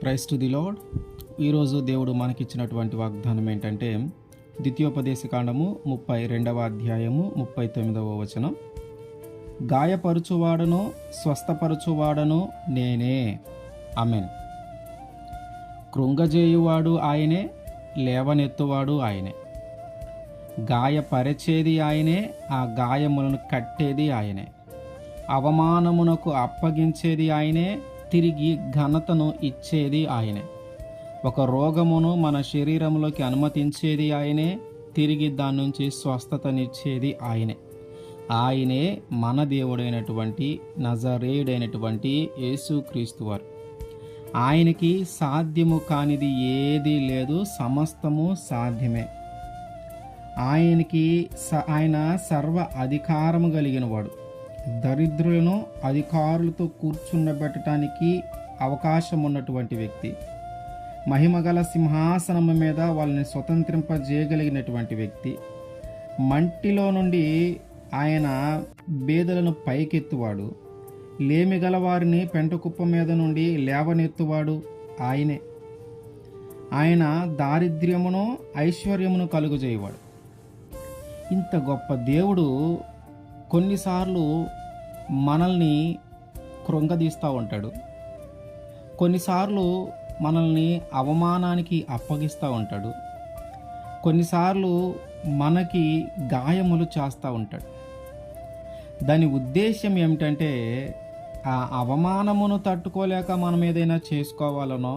Praise to the lord. ఈరోజు దేవుడు మనకిచ్చినటువంటి వాగ్దానం ఏంటంటే ద్వితీయోపదేశకాండము 32వ అధ్యాయము 39వ వచనం. గాయపరుచువాడను స్వస్థపరచువాడను నేనే. ఆమేన్. కృంగజేయువాడు ఆయనే, లేవనెత్తువాడు ఆయనే. గాయపరచేది ఆయనే, ఆ గాయములను కట్టేది ఆయనే. అవమానమునకు అప్పగించేది ఆయనే, తిరిగి ఘనతను ఇచ్చేది ఆయనే. ఒక రోగమును మన శరీరంలోకి అనుమతించేది ఆయనే, తిరిగి దాని నుంచి స్వస్థతనిచ్చేది ఆయనే. ఆయనే మన దేవుడైనటువంటి నజరేయుడైనటువంటి యేసుక్రీస్తు వారు. ఆయనకి సాధ్యము కానిది ఏదీ లేదు, సమస్తము సాధ్యమే. ఆయన సర్వ అధికారము కలిగిన వాడు. దరిద్రులను అధికారులతో కూర్చుండబెట్టడానికి అవకాశం ఉన్నటువంటి వ్యక్తి. మహిమగల సింహాసనము మీద వాళ్ళని స్వతంత్రింపజేయగలిగినటువంటి వ్యక్తి. మంటిలో నుండి ఆయన బేదలను పైకెత్తువాడు. లేమిగల వారిని పెంటకుప్ప మీద నుండి లేవనెత్తువాడు ఆయనే. ఆయన దారిద్ర్యమును ఐశ్వర్యమును కలుగజేయవాడు. ఇంత గొప్ప దేవుడు కొన్నిసార్లు మనల్ని కృంగదీస్తూ ఉంటాడు. కొన్నిసార్లు మనల్ని అవమానానికి అప్పగిస్తూ ఉంటాడు. కొన్నిసార్లు మనకి గాయములు చేస్తూ ఉంటాడు. దాని ఉద్దేశం ఏమిటంటే, ఆ అవమానమును తట్టుకోలేక మనం ఏదైనా చేసుకోవాలనో,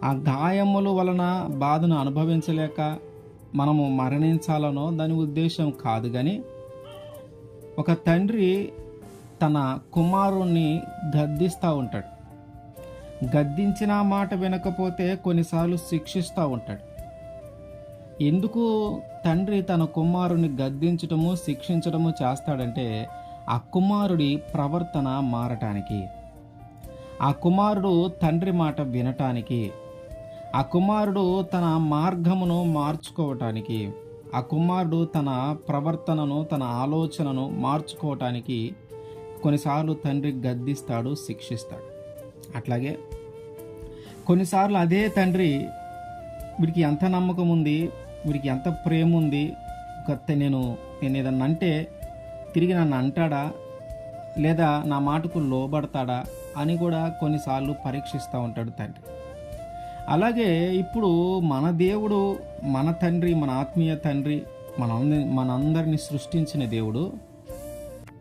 ఆ గాయముల వలన బాధను అనుభవించలేక మనము మరణించాలనో దాని ఉద్దేశం కాదు. కానీ ఒక తండ్రి తన కుమారుణ్ణి గద్దిస్తూ ఉంటాడు. గద్దించిన మాట వినకపోతే కొన్నిసార్లు శిక్షిస్తూ ఉంటాడు. ఎందుకు తండ్రి తన కుమారుని గద్దించటము శిక్షించడము చేస్తాడంటే, ఆ కుమారుడి ప్రవర్తన మారటానికి, ఆ కుమారుడు తండ్రి మాట వినటానికి, ఆ కుమారుడు తన మార్గమును మార్చుకోవటానికి, ఆ కుమారుడు తన ప్రవర్తనను తన ఆలోచనను మార్చుకోవటానికి కొన్నిసార్లు తండ్రి గద్దిస్తాడు, శిక్షిస్తాడు. అట్లాగే కొన్నిసార్లు అదే తండ్రి వీడికి ఎంత నమ్మకం ఉంది, వీడికి ఎంత ప్రేమ ఉంది, నేను ఏదన్నా అంటే తిరిగి నన్ను అంటాడా లేదా నా మాటకు లోబడతాడా అని కూడా కొన్నిసార్లు పరీక్షిస్తూ ఉంటాడు తండ్రి. అలాగే ఇప్పుడు మన దేవుడు, మన తండ్రి, మన ఆత్మీయ తండ్రి, మనందరిని సృష్టించిన దేవుడు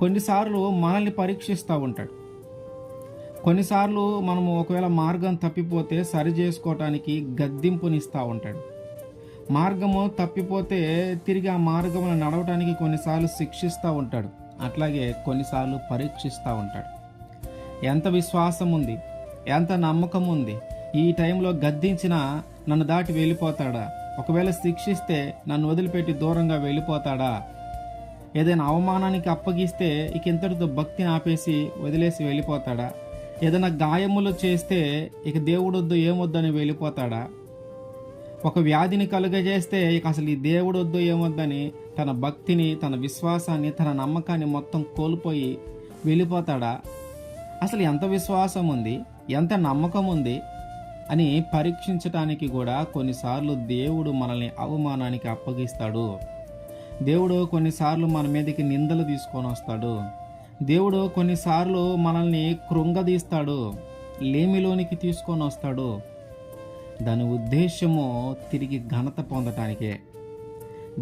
కొన్నిసార్లు మనల్ని పరీక్షిస్తూ ఉంటాడు. కొన్నిసార్లు మనము ఒకవేళ మార్గం తప్పిపోతే సరి చేసుకోవటానికి గద్దింపునిస్తూ ఉంటాడు. మార్గము తప్పిపోతే తిరిగి ఆ మార్గమును నడవటానికి కొన్నిసార్లు శిక్షిస్తూ ఉంటాడు. అట్లాగే కొన్నిసార్లు పరీక్షిస్తూ ఉంటాడు. ఎంత విశ్వాసం ఉంది, ఎంత నమ్మకం ఉంది, ఈ టైంలో గద్దించినా నన్ను దాటి వెళ్ళిపోతాడా, ఒకవేళ శిక్షిస్తే నన్ను వదిలిపెట్టి దూరంగా వెళ్ళిపోతాడా, ఏదైనా అవమానానికి అప్పగిస్తే ఇక ఇంతటితో భక్తిని ఆపేసి వదిలేసి వెళ్ళిపోతాడా, ఏదైనా గాయములు చేస్తే ఇక దేవుడొద్దు ఏమొద్దని వెళ్ళిపోతాడా, ఒక వ్యాధిని కలుగజేస్తే ఇక అసలు ఈ దేవుడొద్దు ఏమొద్దని తన భక్తిని, తన విశ్వాసాన్ని, తన నమ్మకాన్ని మొత్తం కోల్పోయి వెళ్ళిపోతాడా, అసలు ఎంత విశ్వాసం ఉంది, ఎంత నమ్మకం ఉంది అని పరీక్షించటానికి కూడా కొన్నిసార్లు దేవుడు మనల్ని అవమానానికి అప్పగిస్తాడు. దేవుడు కొన్నిసార్లు మన మీదకి నిందలు తీసుకొని వస్తాడు. దేవుడు కొన్నిసార్లు మనల్ని కృంగదీస్తాడు, లేమిలోనికి తీసుకొని వస్తాడు. దాని ఉద్దేశము తిరిగి ఘనత పొందటానికే.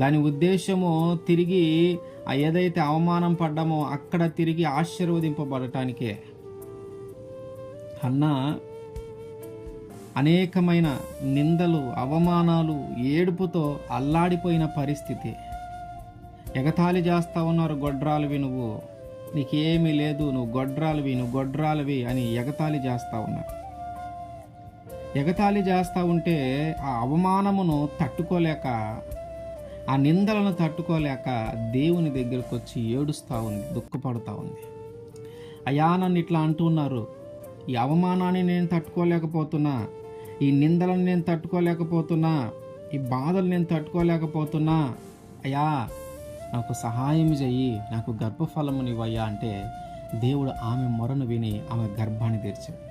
దాని ఉద్దేశము తిరిగి ఏదైతే అవమానం పడ్డామో అక్కడ తిరిగి ఆశీర్వదింపబడటానికే. హన్నా అనేకమైన నిందలు, అవమానాలు, ఏడుపుతో అల్లాడిపోయిన పరిస్థితి. ఎగతాళి చేస్తూ ఉన్నారు, గొడ్రాలువి నువ్వు, నీకేమీ లేదు, నువ్వు గొడ్రాలువి అని ఎగతాళి చేస్తూ ఉన్నారు. ఎగతాళి చేస్తూ ఉంటే ఆ అవమానమును తట్టుకోలేక, ఆ నిందలను తట్టుకోలేక దేవుని దగ్గరకు వచ్చి ఏడుస్తూ ఉంది, దుఃఖపడుతూ ఉంది. అయ్యా నన్ను ఇట్లా అంటున్నారు, ఈ అవమానాన్ని నేను తట్టుకోలేకపోతున్నా, ఈ నిందలను నేను తట్టుకోలేకపోతున్నా, ఈ బాధలు నేను తట్టుకోలేకపోతున్నా, అయ్యా నాకు సహాయం చెయ్యి, నాకు గర్భఫలమునివ్వయ్యా అంటే దేవుడు ఆమె మొరను విని ఆమె గర్భాన్ని తెరిచాడు.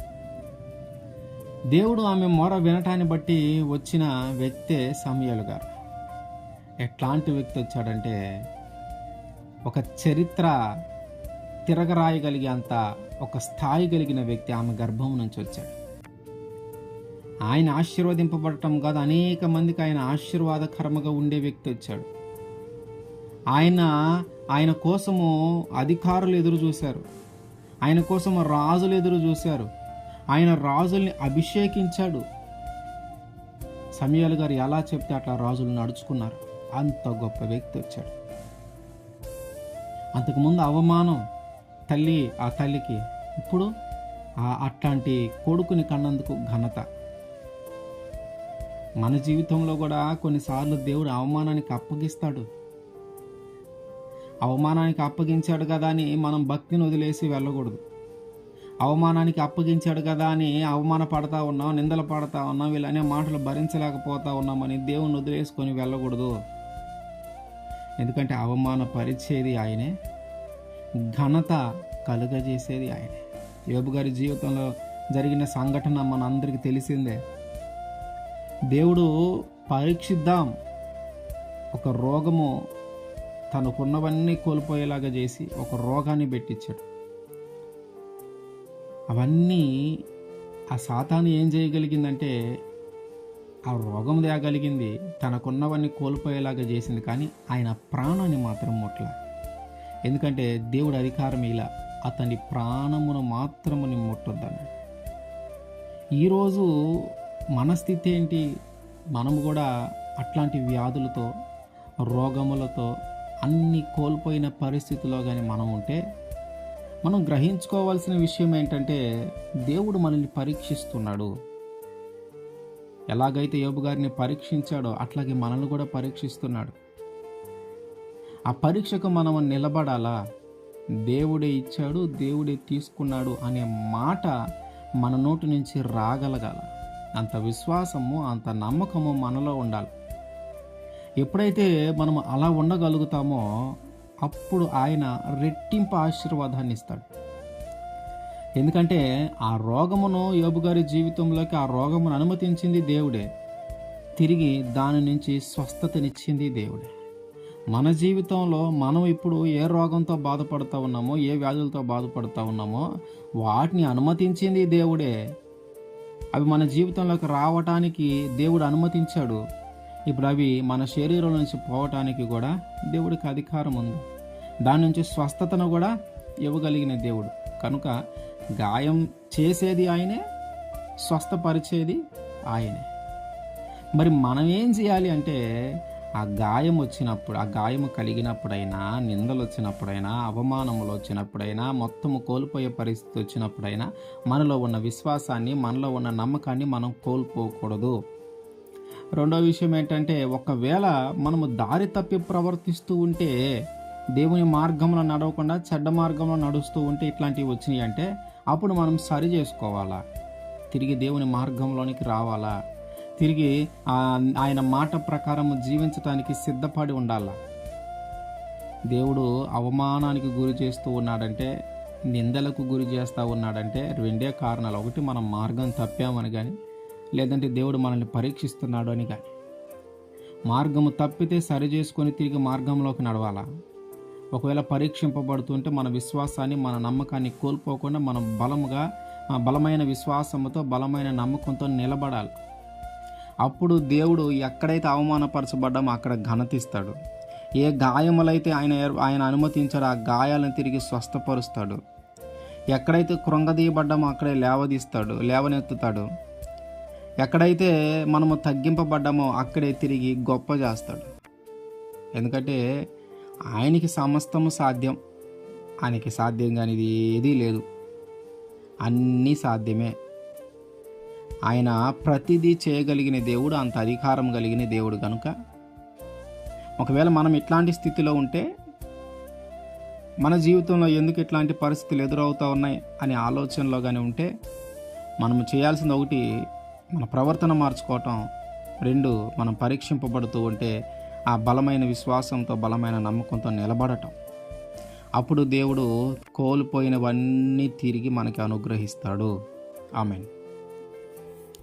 దేవుడు ఆమె మొర వినటాన్ని బట్టి వచ్చిన వ్యక్తే సమూయేలు గారు. ఎట్లాంటి వ్యక్తి వచ్చాడంటే, ఒక చరిత్ర తిరగరాయగలిగే అంత ఒక స్థాయి కలిగిన వ్యక్తి ఆమె గర్భం నుంచి వచ్చాడు. ఆయన ఆశీర్వదింపబడటం కాదు, అనేక మందికి ఆయన ఆశీర్వాదకరముగా ఉండే వ్యక్తి వచ్చాడు. ఆయన కోసము అధికారులు ఎదురు చూశారు, ఆయన కోసము రాజులు ఎదురు చూశారు, ఆయన రాజుల్ని అభిషేకించాడు. సమూయేలు గారు ఎలా చెప్తే అట్లా రాజులు నడుచుకున్నారు. అంత గొప్ప వ్యక్తి వచ్చాడు. అంతకుముందు అవమానం ఆ తల్లికి, ఇప్పుడు అట్లాంటి కొడుకుని కన్నందుకు ఘనత. మన జీవితంలో కూడా కొన్నిసార్లు దేవుడు అవమానానికి అప్పగిస్తాడు. అవమానానికి అప్పగించాడు కదా అని మనం భక్తిని వదిలేసి వెళ్ళకూడదు. అవమానానికి అప్పగించాడు కదా అని అవమానపడతా ఉన్నాం, నిందలు పడతా ఉన్నాం, వీళ్ళనే మాటలు భరించలేకపోతా ఉన్నామని దేవుని వదిలేసుకొని వెళ్ళకూడదు. ఎందుకంటే అవమానపరిచేది ఆయనే, ఘనత కలుగజేసేది ఆయనే. యోబు గారి జీవితంలో జరిగిన సంఘటన మనందరికీ తెలిసిందే. దేవుడు పరీక్షిద్దాం, ఒక రోగము తనకున్నవన్నీ కోల్పోయేలాగా చేసి ఒక రోగాన్ని పెట్టించాడు. అవన్నీ ఆ సాతాను ఏం చేయగలిగిందంటే, ఆ రోగం తేగలిగింది, తనకున్నవన్నీ కోల్పోయేలాగా చేసింది, కానీ ఆయన ప్రాణాన్ని మాత్రం ముట్ల. ఎందుకంటే దేవుడు అధికారం ఇలా అతని ప్రాణమును మాత్రముని ముట్టొద్దన్నాడు. ఈరోజు మన స్థితి ఏంటి? మనము కూడా అట్లాంటి వ్యాధులతో, రోగములతో, అన్ని కోల్పోయిన పరిస్థితిలో కానీ మనం ఉంటే, మనం గ్రహించుకోవాల్సిన విషయం ఏంటంటే, దేవుడు మనల్ని పరీక్షిస్తున్నాడు. ఎలాగైతే యోబు గారిని పరీక్షించాడో అట్లాగే మనల్ని కూడా పరీక్షిస్తున్నాడు. ఆ పరీక్షకు మనం నిలబడాలా? దేవుడే ఇచ్చాడు, దేవుడే తీసుకున్నాడు అనే మాట మన నోటి నుంచి రాగలగాల. అంత విశ్వాసము, అంత నమ్మకము మనలో ఉండాలి. ఎప్పుడైతే మనం అలా ఉండగలుగుతామో అప్పుడు ఆయన రెట్టింపు ఆశీర్వాదాన్ని ఇస్తాడు. ఎందుకంటే ఆ రోగమును యోబు గారి జీవితంలోకి ఆ రోగమును అనుమతించింది దేవుడే, తిరిగి దాని నుంచి స్వస్థతనిచ్చింది దేవుడే. మన జీవితంలో మనం ఇప్పుడు ఏ రోగంతో బాధపడుతూ ఉన్నామో, ఏ వ్యాధులతో బాధపడుతూ ఉన్నామో వాటిని అనుమతించింది దేవుడే. అవి మన జీవితంలోకి రావటానికి దేవుడు అనుమతించాడు. ఇప్పుడు అవి మన శరీరం నుంచి పోవటానికి కూడా దేవుడికి అధికారం ఉంది. దాని నుంచి స్వస్థతను కూడా ఇవ్వగలిగిన దేవుడు. కనుక గాయం చేసేది ఆయనే, స్వస్థపరిచేది ఆయనే. మరి మనం ఏం చేయాలి అంటే, ఆ గాయం వచ్చినప్పుడు, ఆ గాయము కలిగినప్పుడైనా, నిందలు వచ్చినప్పుడైనా, అవమానములు వచ్చినప్పుడైనా, మొత్తము కోల్పోయే పరిస్థితి వచ్చినప్పుడైనా మనలో ఉన్న విశ్వాసాన్ని, మనలో ఉన్న నమ్మకాన్ని మనం కోల్పోకూడదు. రెండో విషయం ఏంటంటే, ఒకవేళ మనము దారి తప్పి ప్రవర్తిస్తూ ఉంటే, దేవుని మార్గంలో నడవకుండా చెడ్డ మార్గంలో నడుస్తూ ఉంటే ఇట్లాంటివి వచ్చినాయి అంటే, అప్పుడు మనం సరి చేసుకోవాలా, తిరిగి దేవుని మార్గంలోనికి రావాలా, తిరిగి ఆయన మాట ప్రకారం జీవించడానికి సిద్ధపడి ఉండాలా. దేవుడు అవమానానికి గురి చేస్తూ ఉన్నాడంటే, నిందలకు గురి చేస్తూ ఉన్నాడంటే రెండే కారణాలు. ఒకటి, మనం మార్గం తప్పామని కానీ, లేదంటే దేవుడు మనల్ని పరీక్షిస్తున్నాడు అని కానీ. మార్గము తప్పితే సరి చేసుకొని తిరిగి మార్గంలోకి నడవాలా. ఒకవేళ పరీక్షింపబడుతుంటే మన విశ్వాసాన్ని, మన నమ్మకాన్ని కోల్పోకుండా మనం బలమైన విశ్వాసంతో, బలమైన నమ్మకంతో నిలబడాలి. అప్పుడు దేవుడు ఎక్కడైతే అవమానపరచబడ్డామో అక్కడ ఘనతిస్తాడు. ఏ గాయములైతే ఆయన అనుమతించాడో ఆ గాయాలను తిరిగి స్వస్థపరుస్తాడు. ఎక్కడైతే కృంగదీయబడ్డామో అక్కడే లేవనెత్తుతాడు. ఎక్కడైతే మనము తగ్గింపబడ్డామో అక్కడే తిరిగి గొప్ప చేస్తాడు. ఎందుకంటే ఆయనకి సమస్తము సాధ్యం. ఆయనకి సాధ్యం కానిది ఏదీ లేదు, అన్నీ సాధ్యమే. ఆయన ప్రతిదీ చేయగలిగిన దేవుడు, అంత అధికారం కలిగిన దేవుడు. కనుక ఒకవేళ మనం ఇట్లాంటి స్థితిలో ఉంటే, మన జీవితంలో ఎందుకు ఇట్లాంటి పరిస్థితులు ఎదురవుతూ ఉన్నాయి అనే ఆలోచనలో కానీ ఉంటే, మనము చేయాల్సింది ఒకటి, మన ప్రవర్తన మార్చుకోవటం. రెండు, మనం పరీక్షింపబడుతూ ఉంటే ఆ బలమైన విశ్వాసంతో, బలమైన నమ్మకంతో నిలబడటం. అప్పుడు దేవుడు కోల్పోయినవన్నీ తిరిగి మనకి అనుగ్రహిస్తాడు. ఆమేన్.